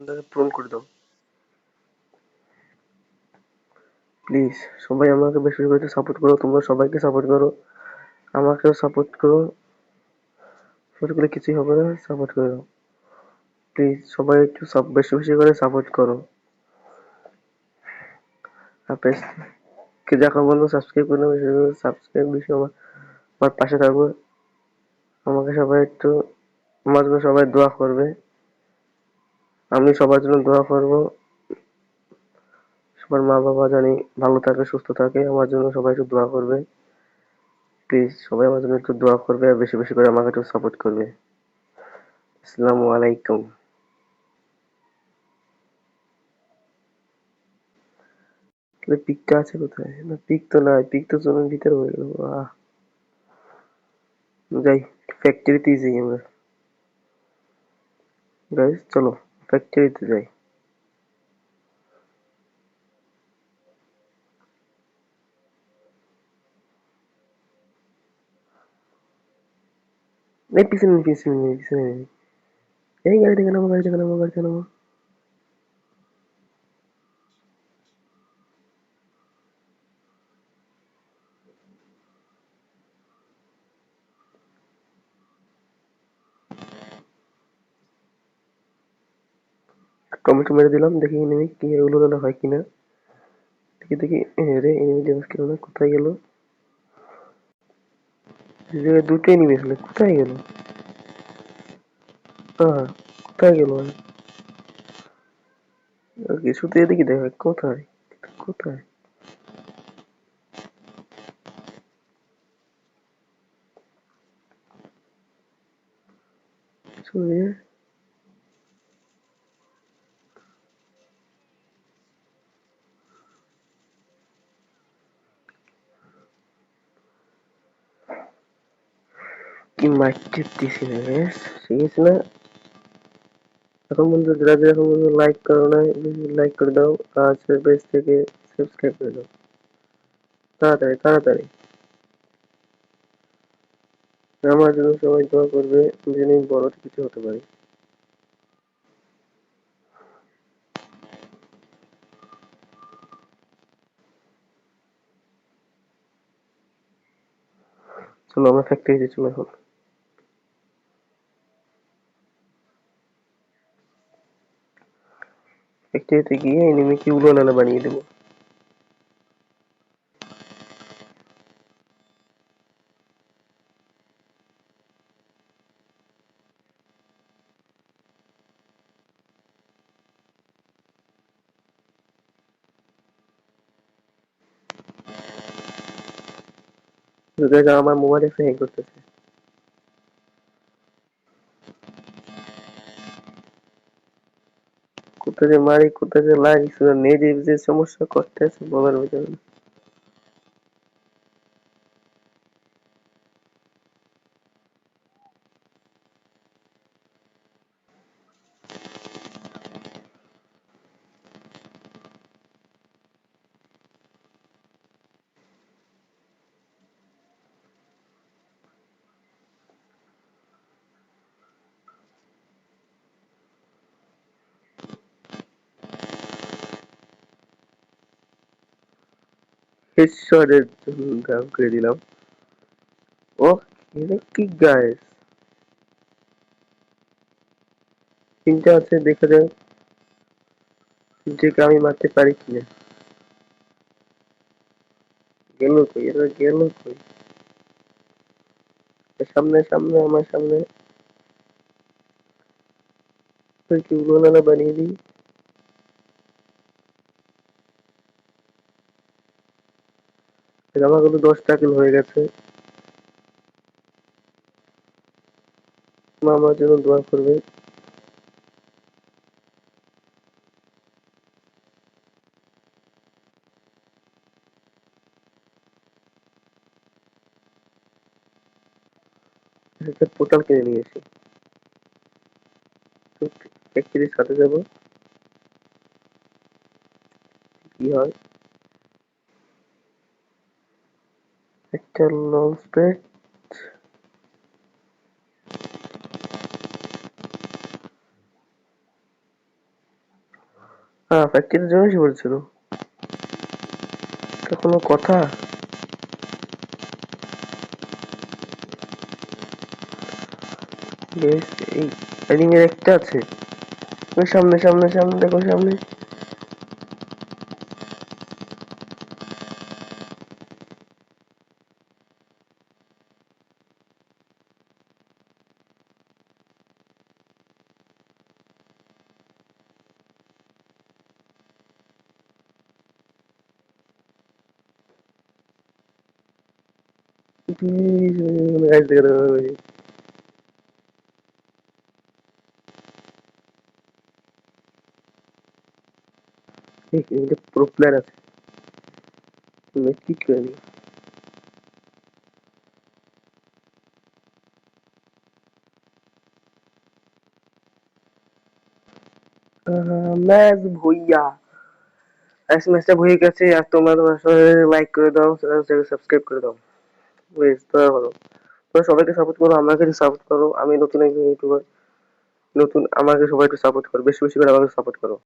পূরণ করে দাও প্লিজ। সবাই আমাকে বেশি বেশি করে সাপোর্ট করো, তোমরা সবাইকে সাপোর্ট করো, আমাকেও সাপোর্ট করো। সাপোর্ট করলে কিছুই হবে না, সাপোর্ট করো প্লিজ। সবাই একটু বেশি বেশি করে সাপোর্ট করো। আর কে দেখো বন্ধু, সাবস্ক্রাইব করে বেশি করে, সাবস্ক্রাইব বেশি আমার পাশে থাকবে। আমাকে সবাই একটু, আমার জন্য সবাই দোয়া করবে, আমি সবার জন্য দোয়া করব। সবার মা বাবা জানি ভালো থাকে, সুস্থ থাকে, আমার জন্য সবাই একটু দোয়া করবে প্লিজ। সবাই আমার জন্য একটু দোয়া করবে আর বেশি বেশি করে আমাকে একটু সাপোর্ট করবে। আসসালামু আলাইকুম। তাহলে পিকটা আছে কোথায়? না পিক তো নাই, পিক তো জমির ভিতরে হয়ে গেল। যাই, ফ্যাক্টরিতে যাই আমরা। গাইস চলো ফ্যাক্টরিতে যাই। এই পিছনে পিছনে পিছনে, এই গাড়ি থেকে নামো, গাড়ি থেকে নামো, গাড়ি থেকে নামো। টমেটো মেরে দিলাম, দেখি এনিমি কি উড়ানো হয় কিনা। দেখি দেখি, রে এনিমি ড্যামেজ কেন না, কোথায় গেল? এই জায়গায় দুটো এনিমি আসলে, কোথায় গেল? হ্যাঁ, কোথায় গেল? কিছু তো এদিকে দেখো, কোথায় কোথায়? শুনে কি মারতে দিছি না বেশ, ঠিক আছে না? এখন বন্ধু, যারা যারা এখন বন্ধু লাইক করো না, লাইক করে দাও, আর পেজ থেকে সাবস্ক্রাইব করে দাও, তাড়াতাড়ি তাড়াতাড়ি। আমার জন্য সবাই দোয়া করবে, যেন আমি বড় কিছু হতে পারি। চলো আমরা ফ্যাক্টরিতে চলো এখন। ফ্যাক্টরিতে গিয়ে এনিমিকে উড়াল বানিয়ে দেবো। দেখা আমার মোবাইল একটা হ্যাং করতেছে। কোথায় যে মারি, কোথায় যে লাগি, নেট যে সমস্যা করতেছে বলার ভিতরে। হেডশটের দাম করে দিলাম। ও, এটা কি গাইস, তিনটা আছে, দেখা যাক তিনটাকে আমি মারতে পারি কিনা। গেল কই, এরা গেল কই? সামনে সামনে, আমার সামনে। কি উড়ালা বানিয়ে দিই। আমার কিন্তু 10টা কিল হয়ে গেছে। মা আমার জন্য দোয়া করবে। একটা পোর্টাল কিনে নিয়েছি, ফ্যাক্টরির সাথে যাবো, কি হয়। একটা লঞ্চ প্যাড, হ্যাঁ, ফ্যাক্টরির জন্য এসে পড়েছিল। এটা কোনো কথা? বেশ, এই রিং এর একটা আছে। ওই সামনে সামনে সামনে দেখো সামনে। গাছ দেখে প্রো প্লেয়ার আছে, ঠিক করে নি। ম্যাচ ভুইয়া, ম্যাচটা হয়ে গেছে। আর তোমরা তোমার লাইক করে দাও, সাবস্ক্রাইব করে দাও। বেশ, দয়া করো। তোমরা সবাইকে সাপোর্ট করো, আমাকে সাপোর্ট করো। আমি নতুন একজন ইউটিউবার, নতুন, আমাকে সবাই একটু সাপোর্ট করো, বেশি বেশি করে আমাকে সাপোর্ট করো।